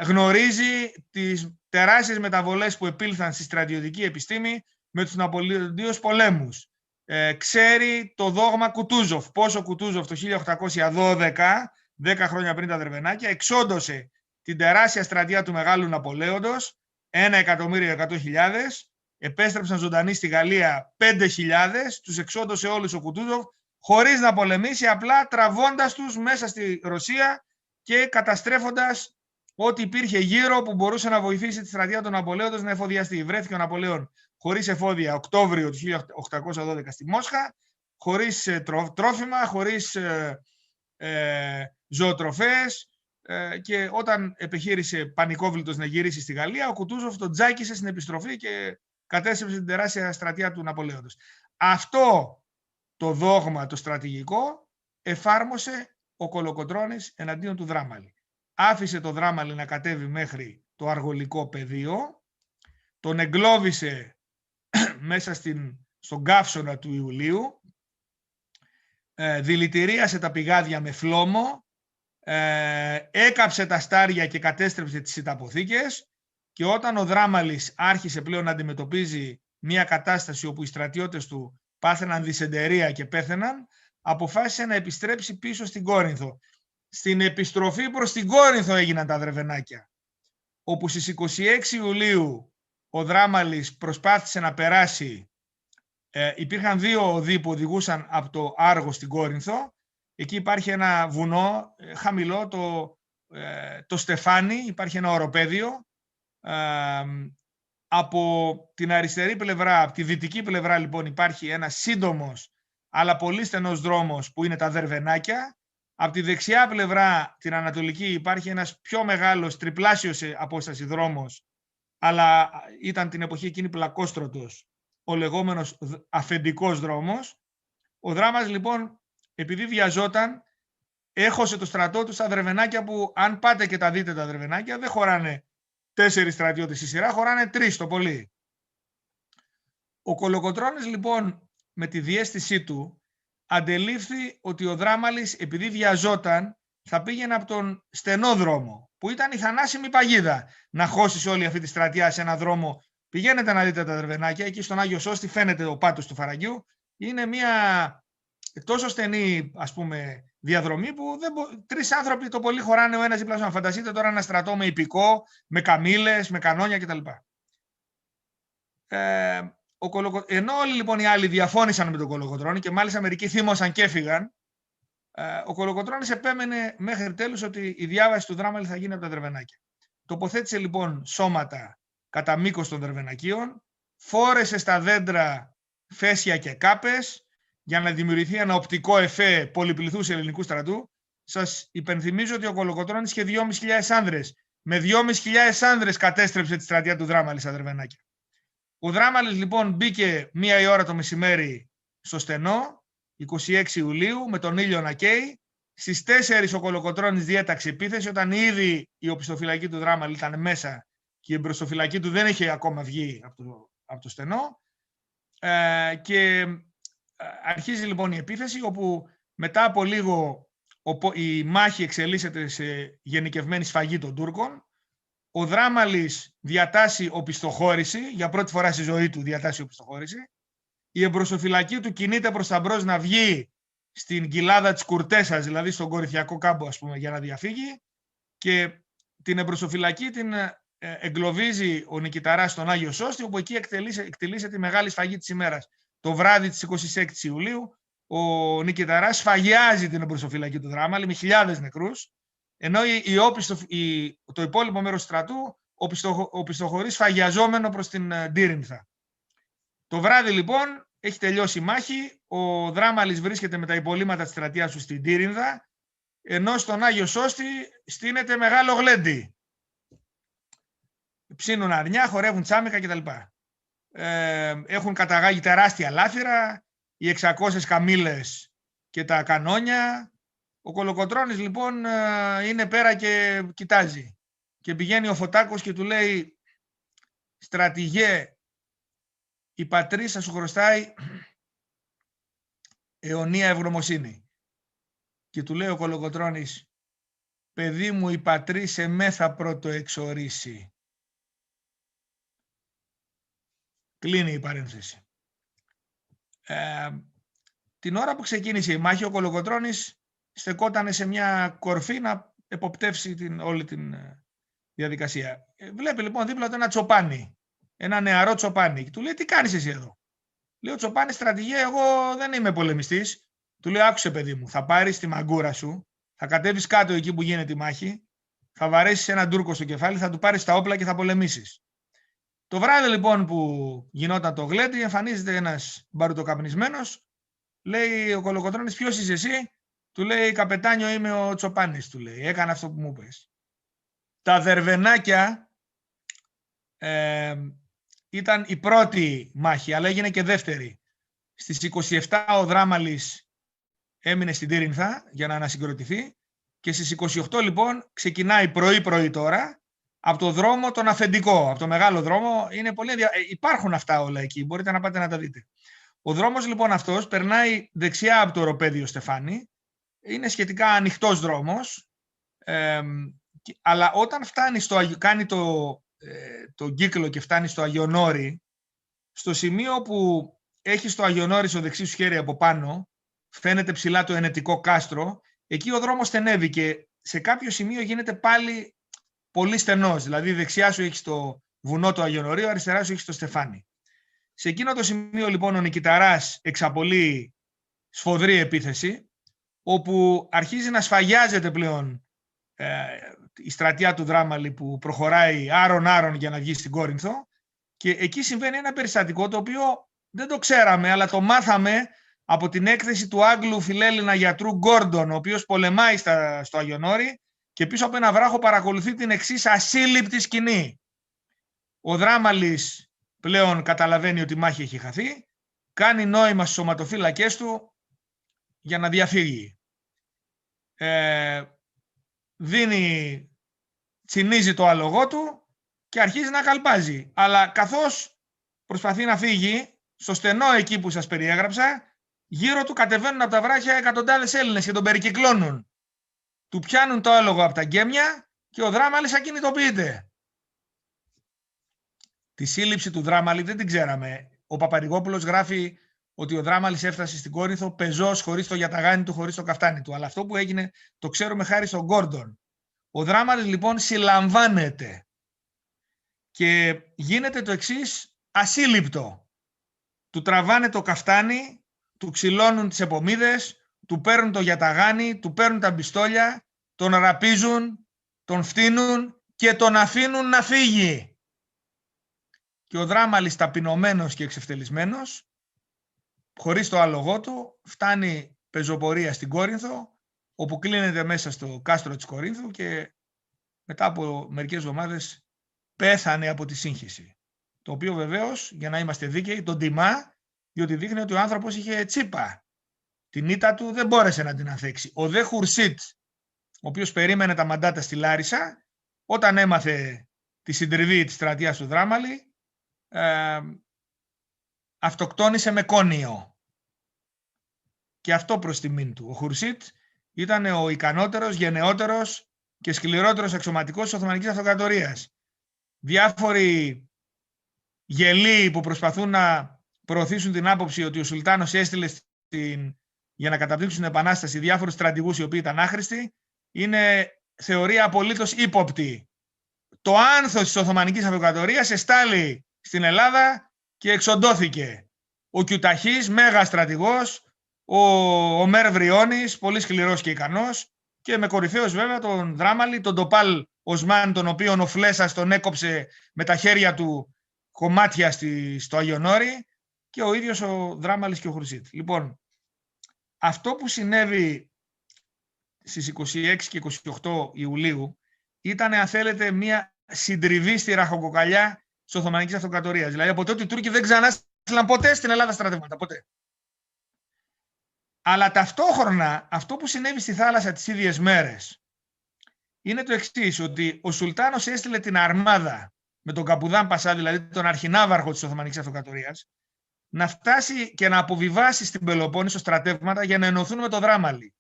γνωρίζει τις τεράστιες μεταβολές που επήλθαν στη στρατιωτική επιστήμη με τους Ναπολεοντίους πολέμους. Ξέρει το δόγμα Κουτούζοφ, πόσο Κουτούζοφ το 1812, 10 χρόνια πριν τα Δερβενάκια, εξόντωσε την τεράστια στρατεία του Μεγάλου Ναπολέοντος, 1.100.000, επέστρεψαν ζωντανοί στη Γαλλία 5.000, τους εξόντωσε όλους ο Κουτούζοφ, χωρίς να πολεμήσει, απλά τραβώντας τους μέσα στη Ρωσία και καταστρέφοντας ό,τι υπήρχε γύρω που μπορούσε να βοηθήσει τη στρατεία του Ναπολέοντος να εφοδιαστεί. Βρέθηκε ο Ναπολέον χωρίς εφόδια Οκτώβριο του 1812 στη Μόσχα, χωρίς τρόφιμα, χωρίς ζωοτροφές, και όταν επιχείρησε πανικόβλητος να γυρίσει στη Γαλλία, ο Κουτούζοφ τον τζάκισε στην επιστροφή και κατέστρεψε την τεράστια στρατεία του Ναπολέοντος. Αυτό το δόγμα το στρατηγικό εφάρμοσε ο Κολοκοτρώνης εναντίον του Δράμαλη. Άφησε το Δράμαλη να κατέβει μέχρι το Αργολικό πεδίο, τον εγκλώβησε μέσα στον καύσωνα του Ιουλίου, δηλητηρίασε τα πηγάδια με φλόμο, έκαψε τα στάρια και κατέστρεψε τις σιταποθήκες, και όταν ο Δράμαλης άρχισε πλέον να αντιμετωπίζει μια κατάσταση όπου οι στρατιώτες του πάθαιναν δυσεντερία και πέθαιναν, αποφάσισε να επιστρέψει πίσω στην Κόρινθο. Στην επιστροφή προς την Κόρινθο έγιναν τα Δερβενάκια, όπου στις 26 Ιουλίου ο Δράμαλης προσπάθησε να περάσει. Υπήρχαν δύο οδοί που οδηγούσαν από το Άργο στην Κόρινθο. Εκεί υπάρχει ένα βουνό χαμηλό, το Στεφάνι, υπάρχει ένα οροπέδιο. Από την αριστερή πλευρά, από τη δυτική πλευρά λοιπόν, υπάρχει ένας σύντομος αλλά πολύ στενός δρόμος που είναι τα Δερβενάκια. Από τη δεξιά πλευρά, την ανατολική, υπάρχει ένας πιο μεγάλος, τριπλάσιος σε απόσταση δρόμος, αλλά ήταν την εποχή εκείνη πλακόστρωτος, ο λεγόμενος αφεντικός δρόμος. Ο Δράμας λοιπόν, επειδή βιαζόταν, έχωσε το στρατό του στα Δερβενάκια, που αν πάτε και τα δείτε τα Δερβενάκια, δεν χωράνε 4 στρατιώτες στη σειρά, χωράνε 3 το πολύ. Ο Κολοκοτρώνης λοιπόν, με τη διαίσθησή του, αντελήφθη ότι ο Δράμαλης, επειδή βιαζόταν, θα πήγαινε από τον στενό δρόμο, που ήταν η θανάσιμη παγίδα, να χώσεις όλη αυτή τη στρατιά σε ένα δρόμο. Πηγαίνετε να δείτε τα Δερβενάκια, εκεί στον Άγιο Σώστη φαίνεται ο πάτος του Φαραγγιού. Είναι μια τόσο στενή, ας πούμε, διαδρομή που 3 άνθρωποι το πολύ χωράνε ο ένας δίπλα στον. Φανταστείτε τώρα ένα στρατό με ιππικό, με καμήλες, με κανόνια κτλ. Ενώ όλοι λοιπόν οι άλλοι διαφώνησαν με τον Κολοκοτρώνη και μάλιστα μερικοί θύμωσαν και έφυγαν, ο Κολοκοτρώνης επέμενε μέχρι τέλους ότι η διάβαση του Δράμαλη θα γίνει από τα Δερβενάκια. Τοποθέτησε λοιπόν σώματα κατά μήκος των Δερβενακίων, φόρεσε στα δέντρα φέσια και κάπες για να δημιουργηθεί ένα οπτικό εφέ πολυπληθούς ελληνικού στρατού. Σας υπενθυμίζω ότι ο Κολοκοτρώνης είχε 2.500 άνδρες. Με 2.500 άνδρες κατέστρεψε τη στρατεία του Δράμαλη στα Δερβενάκια. Ο Δράμαλης λοιπόν μπήκε 1 η ώρα το μεσημέρι στο στενό, 26 Ιουλίου, με τον ήλιο να καίει. Στις 4 ο Κολοκοτρώνης διέταξε επίθεση, όταν ήδη η οπισθοφυλακή του Δράμαλη ήταν μέσα και η εμπροστοφυλακή του δεν είχε ακόμα βγει από το στενό. Και αρχίζει λοιπόν η επίθεση, όπου μετά από λίγο η μάχη εξελίσσεται σε γενικευμένη σφαγή των Τούρκων. Ο Δράμαλης διατάσσει οπισθοχώρηση, για πρώτη φορά στη ζωή του διατάσσει οπισθοχώρηση. Η εμπροσοφυλακή του κινείται προς τα μπρος να βγει στην κοιλάδα της Κουρτέσας, δηλαδή στον Κορινθιακό κάμπο, ας πούμε, για να διαφύγει. Και την εμπροσοφυλακή την εγκλωβίζει ο Νικηταράς στον Άγιο Σώστη, όπου εκεί εκτελήσεται η μεγάλη σφαγή της ημέρας. Το βράδυ της 26 Ιουλίου, ο Νικηταράς σφαγιάζει την εμπροσοφυλακή του Δράμαλη με χιλιάδες νεκρούς, ενώ το υπόλοιπο μέρος του στρατού οπισθοχωρεί σφαγιαζόμενο προς την Ντύρινθα. Το βράδυ λοιπόν έχει τελειώσει η μάχη, ο Δράμαλης βρίσκεται με τα υπολείμματα της στρατείας του στην Ντύρινθα, ενώ στον Άγιο Σώστη στείνεται μεγάλο γλέντι. Ψήνουν αρνιά, χορεύουν τσάμικα κτλ. Έχουν καταγάγει τεράστια λάφυρα, οι 600 καμήλες και τα κανόνια. Ο Κολοκοτρώνης λοιπόν είναι πέρα και κοιτάζει. Και πηγαίνει ο Φωτάκος και του λέει: στρατηγέ, η πατρίς σου χρωστάει αιωνία ευγνωμοσύνη. Και του λέει ο Κολοκοτρώνης, παιδί μου η πατρί σε με θα πρώτο εξορίσει. Κλείνει η παρένθεση. Την ώρα που ξεκίνησε η μάχη, ο Κολοκοτρώνης στεκόταν σε μια κορφή να εποπτεύσει όλη την διαδικασία. Βλέπει λοιπόν δίπλα του ένα τσοπάνι, ένα νεαρό τσοπάνι. Και του λέει, τι κάνεις εσύ εδώ? Λέει ο τσοπάνι, στρατηγέ, εγώ δεν είμαι πολεμιστής. Του λέει, άκουσε παιδί μου, θα πάρεις τη μαγκούρα σου, θα κατέβεις κάτω εκεί που γίνεται η μάχη, θα βαρέσεις έναν Τούρκο στο κεφάλι, θα του πάρεις τα όπλα και θα πολεμήσεις. Το βράδυ λοιπόν που γινόταν το γλέντι, εμφανίζεται ένας μπαρουτοκαπνισμένος, λέει ο Κολοκοτρώνης, ποιος είσαι εσύ? Του λέει, καπετάνιο είμαι ο Τσοπάνης, του λέει, έκανα αυτό που μου είπες. Τα Δερβενάκια ήταν η πρώτη μάχη, αλλά έγινε και δεύτερη. Στις 27 ο Δράμαλης έμεινε στην Τύρινθα για να ανασυγκροτηθεί και στις 28 λοιπόν ξεκινάει πρωί-πρωί τώρα από το δρόμο τον αφεντικό, από το μεγάλο δρόμο. Είναι πολύ υπάρχουν αυτά όλα εκεί, μπορείτε να πάτε να τα δείτε. Ο δρόμος λοιπόν αυτός περνάει δεξιά από το οροπέδιο Στεφάνη, είναι σχετικά ανοιχτός δρόμος, αλλά όταν φτάνει κάνει το κύκλο και φτάνει στο Αγιονόρι, στο σημείο που έχει το Αγιονόρι στο δεξί σου χέρι από πάνω, φαίνεται ψηλά το ενετικό κάστρο, εκεί ο δρόμος στενεύει και σε κάποιο σημείο γίνεται πάλι πολύ στενός. Δηλαδή δεξιά σου έχεις το βουνό του Αγιονορίου, αριστερά σου έχεις το Στεφάνι. Σε εκείνο το σημείο λοιπόν ο Νικηταράς εξαπολύει σφοδρή επίθεση, όπου αρχίζει να σφαγιάζεται πλέον η στρατιά του Δράμαλη που προχωράει άρον-άρον για να βγει στην Κόρινθο, και εκεί συμβαίνει ένα περιστατικό το οποίο δεν το ξέραμε, αλλά το μάθαμε από την έκθεση του Άγγλου φιλέλληνα γιατρού Γκόρντον, ο οποίος πολεμάει στο Αγιονόρι και πίσω από ένα βράχο παρακολουθεί την εξής ασύλληπτη σκηνή. Ο Δράμαλης πλέον καταλαβαίνει ότι η μάχη έχει χαθεί, κάνει νόημα στους σωματοφύλακές του για να διαφύγει. Τσινίζει το άλογο του και αρχίζει να καλπάζει. Αλλά καθώς προσπαθεί να φύγει, στο στενό εκεί που σας περιέγραψα, γύρω του κατεβαίνουν από τα βράχια εκατοντάδες Έλληνες και τον περικυκλώνουν. Του πιάνουν το άλογο από τα γκέμια και ο Δράμαλης ακινητοποιείται. Τη σύλληψη του Δράμαλη δεν την ξέραμε. Ο Παπαρηγόπουλος γράφει ότι ο Δράμαλης έφτασε στην Κόρινθο πεζός, χωρίς το γιαταγάνι του, χωρίς το καφτάνι του. Αλλά αυτό που έγινε το ξέρουμε χάρη στον Γκόρντον. Ο Δράμαλης λοιπόν συλλαμβάνεται και γίνεται το εξής ασύλληπτο. Του τραβάνε το καφτάνι, του ξυλώνουν τις επομίδες, του παίρνουν το γιαταγάνι, του παίρνουν τα μπιστόλια, τον ραπίζουν, τον φτύνουν και τον αφήνουν να φύγει. Και ο Δράμαλης ταπεινωμένος και εξευτελισμένος, χωρίς το άλογό του, φτάνει πεζοπορία στην Κόρινθο, όπου κλείνεται μέσα στο κάστρο της Κορίνθου και μετά από μερικές εβδομάδες πέθανε από τη σύγχυση. Το οποίο βεβαίως, για να είμαστε δίκαιοι, τον τιμά, διότι δείχνει ότι ο άνθρωπος είχε τσίπα. Την ήττα του δεν μπόρεσε να την ανθέξει. Ο Δε Χουρσίτ, ο οποίος περίμενε τα μαντάτα στη Λάρισα, όταν έμαθε τη συντριβή της στρατείας του Δράμαλη, αυτοκτόνησε με κόνιο. Και αυτό προς τιμήν του. Ο Χουρσίτ ήταν ο ικανότερος, γενναιότερος και σκληρότερος αξιωματικός της Οθωμανικής Αυτοκρατορίας. Διάφοροι γελοί που προσπαθούν να προωθήσουν την άποψη ότι ο Σουλτάνος έστειλε για να καταπτύξουν την Επανάσταση διάφορους στρατηγούς οι οποίοι ήταν άχρηστοι, είναι θεωρία απολύτως ύποπτη. Το άνθος της Οθωμανικής Αυτοκρατορίας εστάλει στην Ελλάδα και εξοντώθηκε. Ο Κιουταχής, μέγας στρατηγός, ο Μέρ Βριώνης, πολύ σκληρός και ικανός, και με κορυφαίος βέβαια τον Δράμαλη, τον Τοπάλ Οσμάν, τον οποίον ο Φλέσας τον έκοψε με τα χέρια του κομμάτια στο Αγιονόρι, και ο ίδιος ο Δράμαλης και ο Χουρσίτ. Λοιπόν, αυτό που συνέβη στις 26 και 28 Ιουλίου ήταν, αν θέλετε, μια συντριβή στη ραχοκοκαλιά της Οθωμανικής Αυτοκρατορίας. Δηλαδή, από τότε οι Τούρκοι δεν ξανά στείλαν ποτέ στην Ελλάδα στρατεύματα. Ποτέ. Αλλά ταυτόχρονα αυτό που συνέβη στη θάλασσα τις ίδιες μέρες είναι το εξής, ότι ο Σουλτάνος έστειλε την αρμάδα με τον Καπουδάν Πασά, δηλαδή τον αρχινάβαρχο της Οθωμανικής Αυτοκρατορίας, να φτάσει και να αποβιβάσει στην Πελοπόννησο στρατεύματα για να ενωθούν με το Δράμαλι.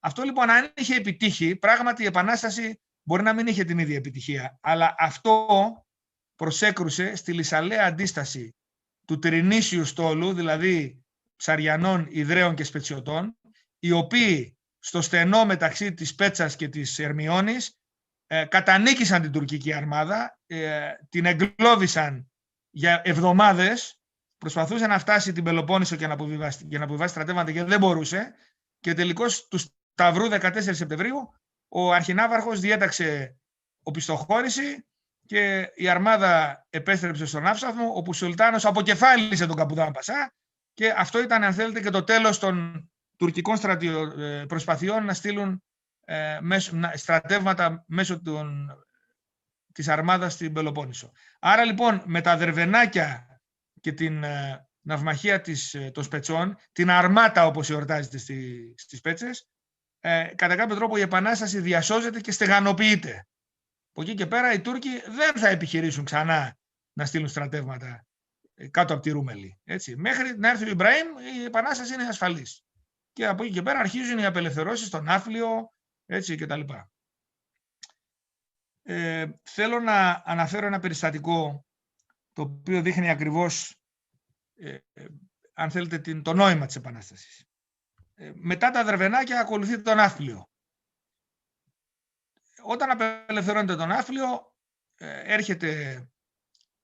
Αυτό λοιπόν, αν είχε επιτύχει, πράγματι η Επανάσταση μπορεί να μην είχε την ίδια επιτυχία, αλλά αυτό προσέκρουσε στη λυσαλέα αντίσταση του Τρινήσιου στόλου, δηλαδή Ψαριανών, Ιδραίων και Σπετσιωτών, οι οποίοι στο στενό μεταξύ της Πέτσας και της Ερμιώνης κατανίκησαν την τουρκική αρμάδα, την εγκλώβησαν για εβδομάδες, προσπαθούσε να φτάσει την Πελοπόννησο και να αποβιβάσει στρατεύματα και δεν μπορούσε, και τελικώς του Σταυρού 14 Σεπτεμβρίου ο αρχινάβαρχος διέταξε οπισθοχώρηση και η αρμάδα επέστρεψε στον Άψαθμο, όπου ο Σουλτάνος αποκεφάλισε τον Καπουδάν Πασά, και αυτό ήταν, αν θέλετε, και το τέλος των τουρκικών προσπαθειών να στείλουν στρατεύματα μέσω της αρμάδας στην Πελοπόννησο. Άρα λοιπόν με τα Δερβενάκια και την ναυμαχία των Σπετσών, την αρμάτα όπως εορτάζεται στις Πέτσες, κατά κάποιο τρόπο η Επανάσταση διασώζεται και στεγανοποιείται. Από εκεί και πέρα οι Τούρκοι δεν θα επιχειρήσουν ξανά να στείλουν στρατεύματα κάτω από τη Ρούμελη. Έτσι. Μέχρι να έρθει ο Ιμπραήμ η Επανάσταση είναι ασφαλής. Και από εκεί και πέρα αρχίζουν οι απελευθερώσεις στο Ναύπλιο, έτσι, κτλ. Θέλω να αναφέρω ένα περιστατικό το οποίο δείχνει ακριβώς, αν θέλετε, το νόημα της Επανάστασης. Μετά τα Δερβενάκια ακολουθεί το Ναύπλιο. Όταν απελευθερώνεται το Ναύπλιο, έρχεται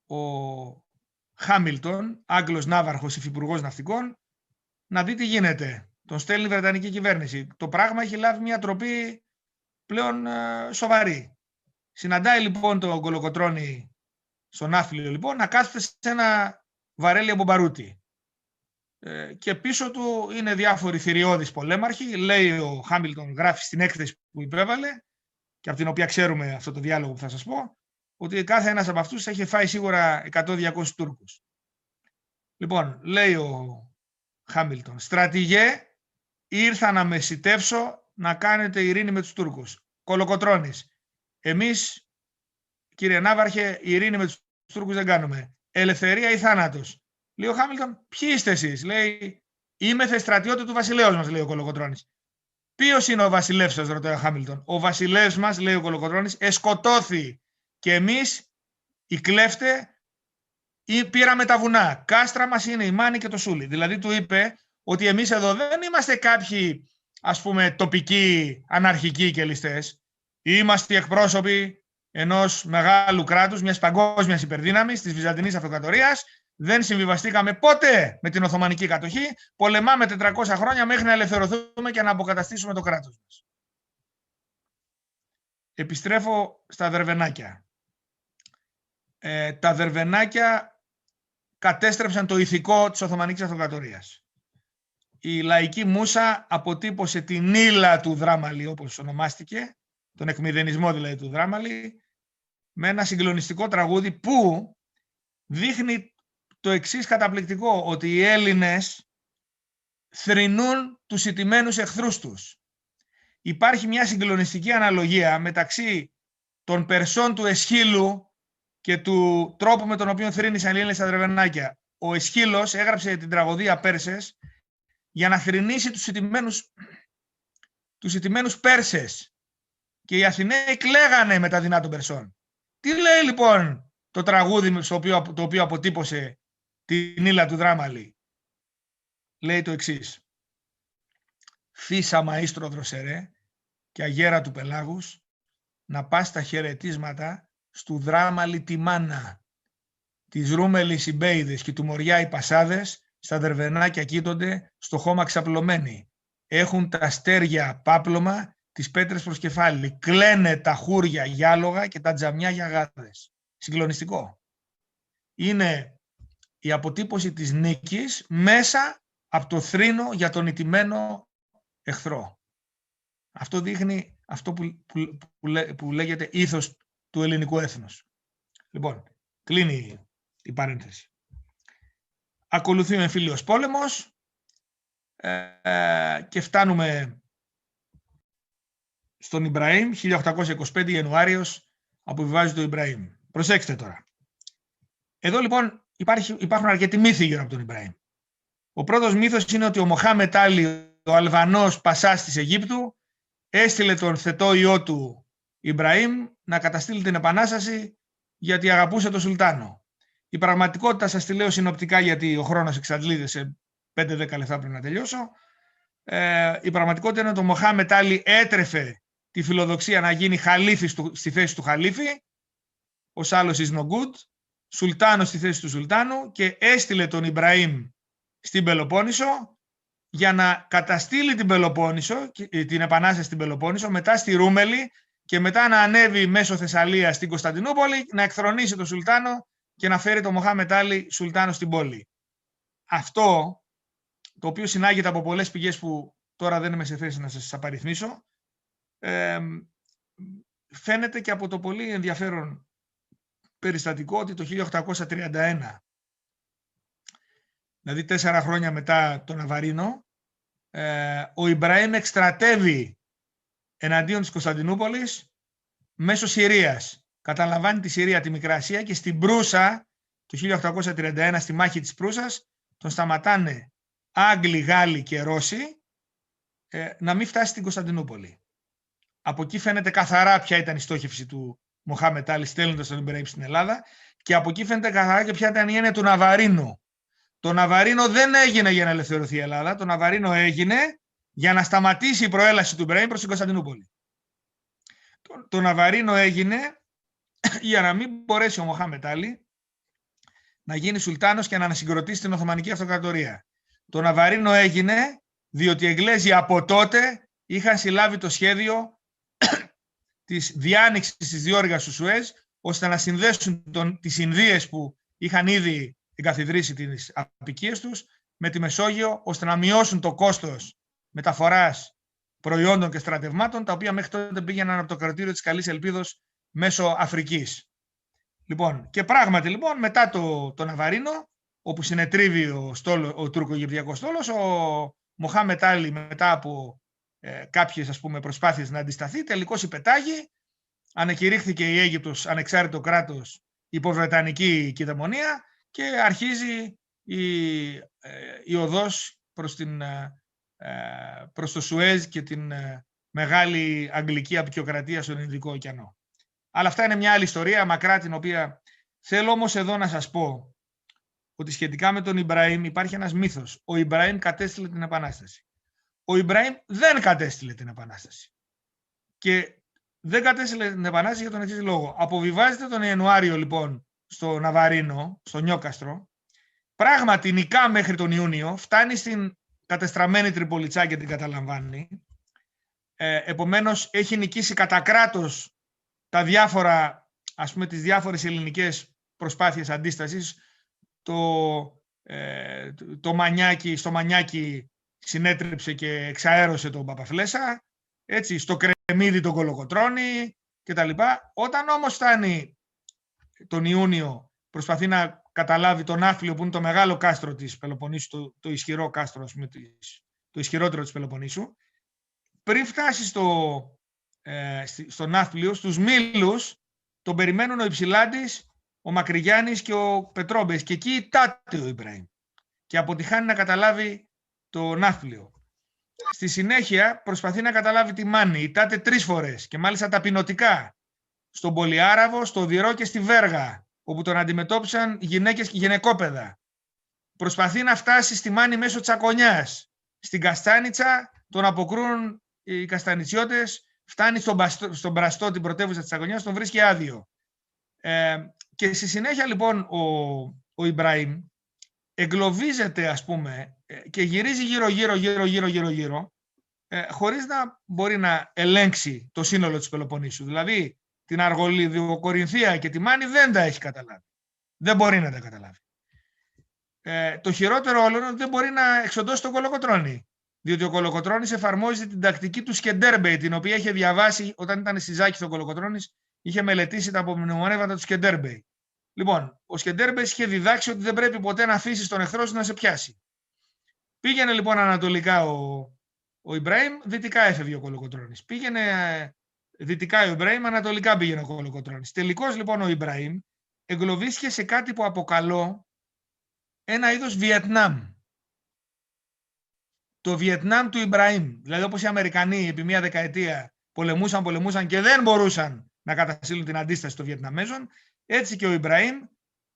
ο Χάμιλτον, Άγγλος ναύαρχος, υφυπουργός ναυτικών, να δει τι γίνεται. Τον στέλνει η Βρετανική κυβέρνηση. Το πράγμα έχει λάβει μια τροπή πλέον σοβαρή. Συναντάει λοιπόν τον Κολοκοτρώνη στο Ναύπλιο, λοιπόν, να κάθεται σε ένα βαρέλι από μπαρούτι. Και πίσω του είναι διάφοροι θηριώδεις πολέμαρχοι. Λέει ο Χάμιλτον, γράφει στην έκθεση που υπέβαλε, και από την οποία ξέρουμε αυτό το διάλογο που θα σας πω, ότι κάθε ένας από αυτούς έχει φάει σίγουρα 100-200 Τούρκους. Λοιπόν, λέει ο Χάμιλτον, στρατηγέ, ήρθα να μεσητεύσω να κάνετε ειρήνη με τους Τούρκους. Κολοκοτρώνης, εμείς, κύριε Ναύαρχε, ειρήνη με τους Τούρκους δεν κάνουμε. Ελευθερία ή θάνατος. Λέει ο Χάμιλτον, ποιοι είστε εσείς? Λέει, είμαι στρατιώτη του βασιλέως μας, λέει ο Κολοκοτρώνης. Ποιος είναι ο βασιλεύς σας, ρωτάει ο Χάμιλτον. Ο βασιλεύς μας, λέει ο Κολοκοτρώνης, εσκοτώθη και εμείς, οι κλέφτε, πήραμε τα βουνά. Κάστρα μας είναι η Μάνη και το Σούλι. Δηλαδή του είπε ότι εμείς εδώ δεν είμαστε κάποιοι, ας πούμε, τοπικοί, αναρχικοί και ληστές. Είμαστε εκπρόσωποι ενός μεγάλου κράτους, μιας παγκόσμιας υπερδύναμης, της Βυζαντινής Αυτοκρατορίας. Δεν συμβιβαστήκαμε ποτέ με την Οθωμανική κατοχή. Πολεμάμε 400 χρόνια μέχρι να ελευθερωθούμε και να αποκαταστήσουμε το κράτος μας. Επιστρέφω στα Δερβενάκια. Τα Δερβενάκια κατέστρεψαν το ηθικό της Οθωμανικής Αυτοκρατορίας. Η λαϊκή Μούσα αποτύπωσε την ύλα του Δράμαλη, όπως ονομάστηκε, τον εκμηδενισμό δηλαδή του Δράμαλη, με ένα συγκλονιστικό τραγούδι που δείχνει το εξής καταπληκτικό, ότι οι Έλληνες θρηνούν τους ηττημένους εχθρούς τους. Υπάρχει μια συγκλονιστική αναλογία μεταξύ των Περσών του Εσχύλου και του τρόπου με τον οποίο θρήνησαν οι Έλληνες στα Δερβενάκια. Ο Εσχύλος έγραψε την τραγωδία Πέρσες για να θρηνήσει τους ηττημένους Πέρσες. Και οι Αθηναίοι κλαίγανε με τα δεινά των Περσών. Τι λέει λοιπόν το τραγούδι το οποίο αποτύπωσε την ύλα του Δράμαλη? Λέει το εξής. Φύσα μαΐστρο δροσερέ και αγέρα του πελάγους, να πας τα χαιρετίσματα στου Δράμαλη τη μάνα. Της Ρούμελης οι μπέιδες και του Μοριά οι πασάδες, στα Δερβενάκια κοίτονται στο χώμα ξαπλωμένοι. Έχουν τα αστέρια πάπλωμα, τις πέτρες προς κεφάλι. Κλαίνε τα χούρια γιάλογα και τα τζαμιά για γάδες. Συγκλονιστικό. Είναι η αποτύπωση της νίκης μέσα από το θρήνο για τον ηττημένο εχθρό. Αυτό δείχνει αυτό που λέγεται ήθος του ελληνικού έθνους. Λοιπόν, κλείνει η παρένθεση. Ακολουθεί ο εμφύλιος πόλεμος και φτάνουμε στον Ιμπραήμ, 1825 Ιανουάριος, αποβιβάζει το Ιμπραήμ. Προσέξτε τώρα. Εδώ λοιπόν υπάρχουν αρκετοί μύθοι γύρω από τον Ιμπραήμ. Ο πρώτος μύθος είναι ότι ο Μοχάμετ Άλι, ο Αλβανός πασάς της Αιγύπτου, έστειλε τον θετό ιό του Ιμπραήμ να καταστήλει την Επανάσταση γιατί αγαπούσε τον Σουλτάνο. Η πραγματικότητα, σας τη λέω συνοπτικά γιατί ο χρόνος εξαντλείται σε 5-10 λεπτά πριν να τελειώσω. Η πραγματικότητα είναι ότι ο Μοχάμετ Άλι έτρεφε τη φιλοδοξία να γίνει χαλίφη στη θέση του χαλίφη, ως άλλος is no good, Σουλτάνος στη θέση του Σουλτάνου, και έστειλε τον Ιμπραήμ στην Πελοπόννησο για να καταστήλει την Πελοπόννησο, την Επανάσταση στην Πελοπόννησο, μετά στη Ρούμελη και μετά να ανέβει μέσω Θεσσαλίας στην Κωνσταντινούπολη, να εκθρονήσει τον Σουλτάνο και να φέρει τον Μοχάμετ Άλι Σουλτάνο στην πόλη. Αυτό, το οποίο συνάγεται από πολλές πηγές που τώρα δεν είμαι σε θέση να σας απαριθμίσω, φαίνεται και από το πολύ ενδιαφέρον περιστατικό ότι το 1831, δηλαδή 4 χρόνια μετά τον Ναβαρίνο, ο Ιμπραήμ εκστρατεύει εναντίον της Κωνσταντινούπολης μέσω Συρίας. Καταλαμβάνει τη Συρία, τη Μικρά Ασία, και στην Προύσα το 1831, στη μάχη της Προύσας, τον σταματάνε Άγγλοι, Γάλλοι και Ρώσοι να μην φτάσει στην Κωνσταντινούπολη. Από εκεί φαίνεται καθαρά ποια ήταν η στόχευση του Μοχάμετ Άλι στέλνοντας τον Ιμπραήμ στην Ελλάδα, και από εκεί φαίνεται καθαρά και ποια ήταν η έννοια του Ναβαρίνου. Το Ναβαρίνο δεν έγινε για να ελευθερωθεί η Ελλάδα, το Ναβαρίνο έγινε για να σταματήσει η προέλαση του Ιμπραήμ προς την Κωνσταντινούπολη. Το Ναβαρίνο έγινε για να μην μπορέσει ο Μοχάμετ Άλι να γίνει Σουλτάνος και να ανασυγκροτήσει την Οθωμανική Αυτοκρατορία. Το Ναβαρίνο έγινε διότι οι Εγγλέζοι από τότε είχαν συλλάβει το σχέδιο της διάνοιξης της διόρυγας του Σουέζ, ώστε να συνδέσουν τις Ινδίες που είχαν ήδη εγκαθιδρύσει τις αποικίες τους με τη Μεσόγειο, ώστε να μειώσουν το κόστος μεταφοράς προϊόντων και στρατευμάτων, τα οποία μέχρι τότε πήγαιναν από το κρατήριο της Καλής Ελπίδος μέσω Αφρικής. Λοιπόν, και πράγματι, λοιπόν, μετά το Ναβαρίνο, όπου συνετρίβει ο τουρκο-αιγυπτιακός στόλος, ο Μοχάμετ Άλι, μετά από κάποιες, ας πούμε, προσπάθειες να αντισταθεί, τελικώς υπετάγει, ανεκηρύχθηκε η Αίγυπτος ανεξάρτητο κράτος υπό βρετανική κυδαιμονία και αρχίζει η οδός προς το Σουέζ και την μεγάλη αγγλική αποικιοκρατία στον Ινδικό ωκεανό. Αλλά αυτά είναι μια άλλη ιστορία, μακρά, την οποία θέλω όμως εδώ να σας πω ότι σχετικά με τον Ιμπραήμ υπάρχει ένας μύθος. Ο Ιμπραήμ κατέστηλε την Επανάσταση. Ο Ιμπραήμ δεν κατέστηλε την Επανάσταση. Και δεν κατέστηλε την Επανάσταση για τον εξής λόγο. Αποβιβάζεται τον Ιανουάριο, λοιπόν, στο Ναβαρίνο, στο Νιόκαστρο. Πράγματι νικά μέχρι τον Ιούνιο, φτάνει στην κατεστραμμένη Τριπολιτσά και την καταλαμβάνει. Επομένως έχει νικήσει κατά κράτος τα διάφορα, ας πούμε, τις διάφορες ελληνικές προσπάθειες αντίστασης. Στο Μανιάκι συνέτριψε και εξαέρωσε τον Παπαφλέσσα, έτσι, στο Κρεμμύδι τον Κολοκοτρώνη κτλ. Όταν όμως φτάνει τον Ιούνιο, προσπαθεί να καταλάβει τον Ναύπλιο, που είναι το μεγάλο κάστρο της Πελοποννήσου, το ισχυρό κάστρο, ας πούμε, το ισχυρότερο της Πελοποννήσου. Πριν φτάσει στο Ναύπλιο, στους Μήλους, τον περιμένουν ο Υψηλάντης, ο Μακρυγιάννης και ο Πετρόμπες, και εκεί τάται ο Ιμπραήμ και αποτυχάνει να καταλάβει το Ναύπλιο. Στη συνέχεια προσπαθεί να καταλάβει τη Μάνη, τάται 3 φορές και μάλιστα ταπεινωτικά, στον Πολυάραβο, στο Οδυρό και στη Βέργα, όπου τον αντιμετώπισαν γυναίκες και γυναικόπαιδα. Προσπαθεί να φτάσει στη Μάνη μέσω Τσακονιάς. Στην Καστάνιτσα τον αποκρούν οι Καστανιτσιώτες, φτάνει στον Πραστό, την πρωτεύουσα της Τσακονιάς, τον βρίσκει άδειο. Και στη συνέχεια, λοιπόν, ο Ιμπραήμ εγκλωβίζεται, ας πούμε, και γυρίζει γύρω, χωρίς να μπορεί να ελέγξει το σύνολο της Πελοποννήσου. Δηλαδή, την Αργολιδοκορινθία και τη Μάνη δεν τα έχει καταλάβει. Δεν μπορεί να τα καταλάβει. Το χειρότερο όλο είναι ότι δεν μπορεί να εξοντώσει τον Κολοκοτρώνη. Διότι ο Κολοκοτρώνης εφαρμόζει την τακτική του Σκεντέρμπεϊ, την οποία είχε διαβάσει όταν ήταν στη Ζάκη ο Κολοκοτρώνης, είχε μελετήσει τα απομνημονεύματα του Σκεντέρμπεϊ. Λοιπόν, ο Σκεντέρμπεϊ είχε διδάξει ότι δεν πρέπει ποτέ να αφήσει τον εχθρό σου να σε πιάσει. Πήγαινε λοιπόν ανατολικά ο Ιμπραήμ, δυτικά έφευγε ο Κολοκοτρώνης. Πήγαινε δυτικά ο Ιμπραήμ, ανατολικά πήγαινε ο Κολοκοτρώνης. Τελικώς λοιπόν ο Ιμπραήμ εγκλωβίστηκε σε κάτι που αποκαλώ ένα είδος Βιετνάμ. Το Βιετνάμ του Ιμπραήμ. Δηλαδή, όπως οι Αμερικανοί επί μία δεκαετία πολεμούσαν και δεν μπορούσαν να καταστήλουν την αντίσταση των Βιετναμέζων, έτσι και ο Ιμπραήμ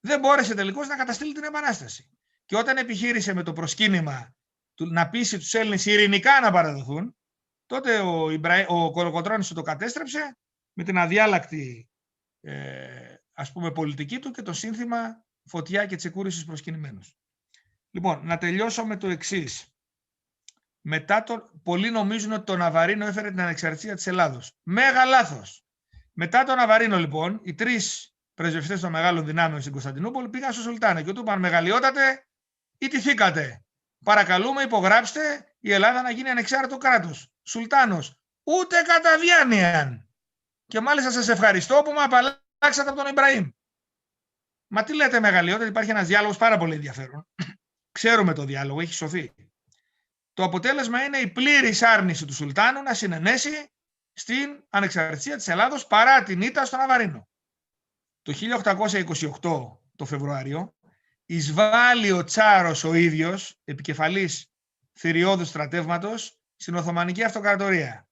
δεν μπόρεσε τελικώς να καταστήλει την επανάσταση. Και όταν επιχείρησε με το προσκύνημα να πείσει τους Έλληνες ειρηνικά να παραδοθούν, τότε ο Κολοκοτρώνης το κατέστρεψε με την αδιάλακτη ας πούμε πολιτική του και το σύνθημα «Φωτιά και τσεκούρι στους προσκυνημένους». Λοιπόν, να τελειώσω με το εξής. Πολλοί νομίζουν ότι το Ναβαρίνο έφερε την ανεξαρτησία της Ελλάδος. Μέγα λάθος. Μετά το Ναβαρίνο, λοιπόν, οι τρεις πρεσβευτές των μεγάλων δυνάμεων στην Κωνσταντινούπολη πήγαν στο Σουλτάνο και του είπαν: μεγαλειότατε, ιτηθήκατε. Παρακαλούμε, υπογράψτε η Ελλάδα να γίνει ανεξάρτητο κράτος. Σουλτάνος, ούτε κατά διάνοια. Και μάλιστα σας ευχαριστώ που με απαλλάξατε από τον Ιμπραήμ. Μα τι λέτε, μεγαλειότατε, υπάρχει ένας διάλογος πάρα πολύ ενδιαφέρον. Ξέρουμε το διάλογο, έχει σωθεί. Το αποτέλεσμα είναι η πλήρης άρνηση του Σουλτάνου να συνενέσει στην ανεξαρτησία της Ελλάδος παρά την ήττα στο Ναβαρίνο. Το 1828, το Φεβρουάριο, εισβάλλει ο Τσάρος ο ίδιος, επικεφαλής θηριώδου στρατεύματος, στην Οθωμανική Αυτοκρατορία.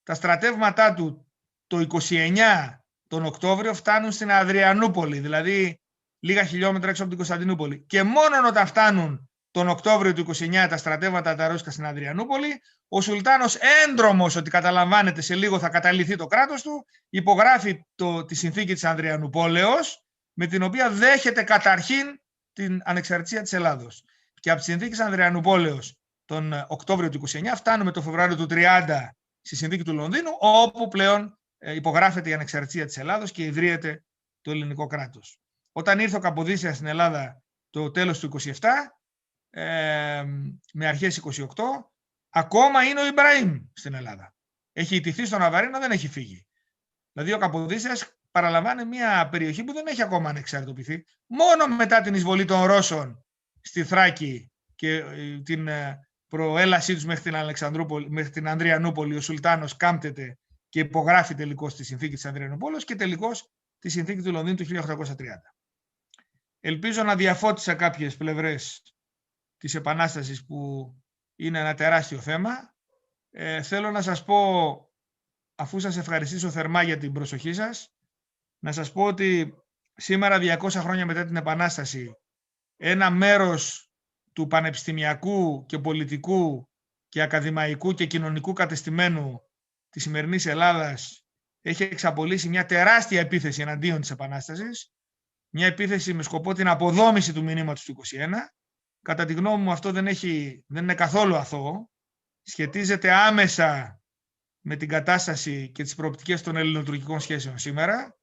Τα στρατεύματά του το 29 τον Οκτώβριο φτάνουν στην Αδριανούπολη, δηλαδή λίγα χιλιόμετρα έξω από την Κωνσταντινούπολη. Και μόνο όταν φτάνουν τον Οκτώβριο του 29 τα στρατεύματα τα ρώσικα στην Αδριανούπολη, ο Σουλτάνος, έντρομος ότι καταλαμβάνεται σε λίγο θα καταλυθεί το κράτος του, υπογράφει τη συνθήκη της Ανδριανουπόλεως, με την οποία δέχεται καταρχήν την ανεξαρτησία της Ελλάδος. Και από τη συνθήκη της Ανδριανουπόλεως τον Οκτώβριο του 29 φτάνουμε το Φεβρουάριο του 30 στη συνθήκη του Λονδίνου, όπου πλέον υπογράφεται η ανεξαρτησία της Ελλάδος και ιδρύεται το ελληνικό κράτος. Όταν ήρθε ο Καποδίστριας στην Ελλάδα το τέλος του 27, με αρχές 28, ακόμα είναι ο Ιμπραήμ στην Ελλάδα. Έχει ιτηθεί στον Ναβαρίνο, δεν έχει φύγει. Δηλαδή ο Καποδίστριας παραλαμβάνει μια περιοχή που δεν έχει ακόμα ανεξαρτητοποιηθεί. Μόνο μετά την εισβολή των Ρώσων στη Θράκη και την προέλασή τους μέχρι την Ανδριανούπολη, ο Σουλτάνος κάμπτεται και υπογράφει τελικώς τη συνθήκη της Ανδριανούπολης και τελικώς τη συνθήκη του Λονδίνου του 1830. Ελπίζω να διαφώτισα κάποιες πλευρές της Επανάστασης που είναι ένα τεράστιο θέμα. Θέλω να σας πω, αφού σας ευχαριστήσω θερμά για την προσοχή σας, να σας πω ότι σήμερα 200 χρόνια μετά την Επανάσταση ένα μέρος του πανεπιστημιακού και πολιτικού και ακαδημαϊκού και κοινωνικού κατεστημένου της σημερινής Ελλάδας έχει εξαπολύσει μια τεράστια επίθεση εναντίον της Επανάστασης, μια επίθεση με σκοπό την αποδόμηση του μηνύματος του 21. Κατά τη γνώμη μου αυτό δεν είναι καθόλου αθώο, σχετίζεται άμεσα με την κατάσταση και τις προοπτικές των ελληνοτουρκικών σχέσεων σήμερα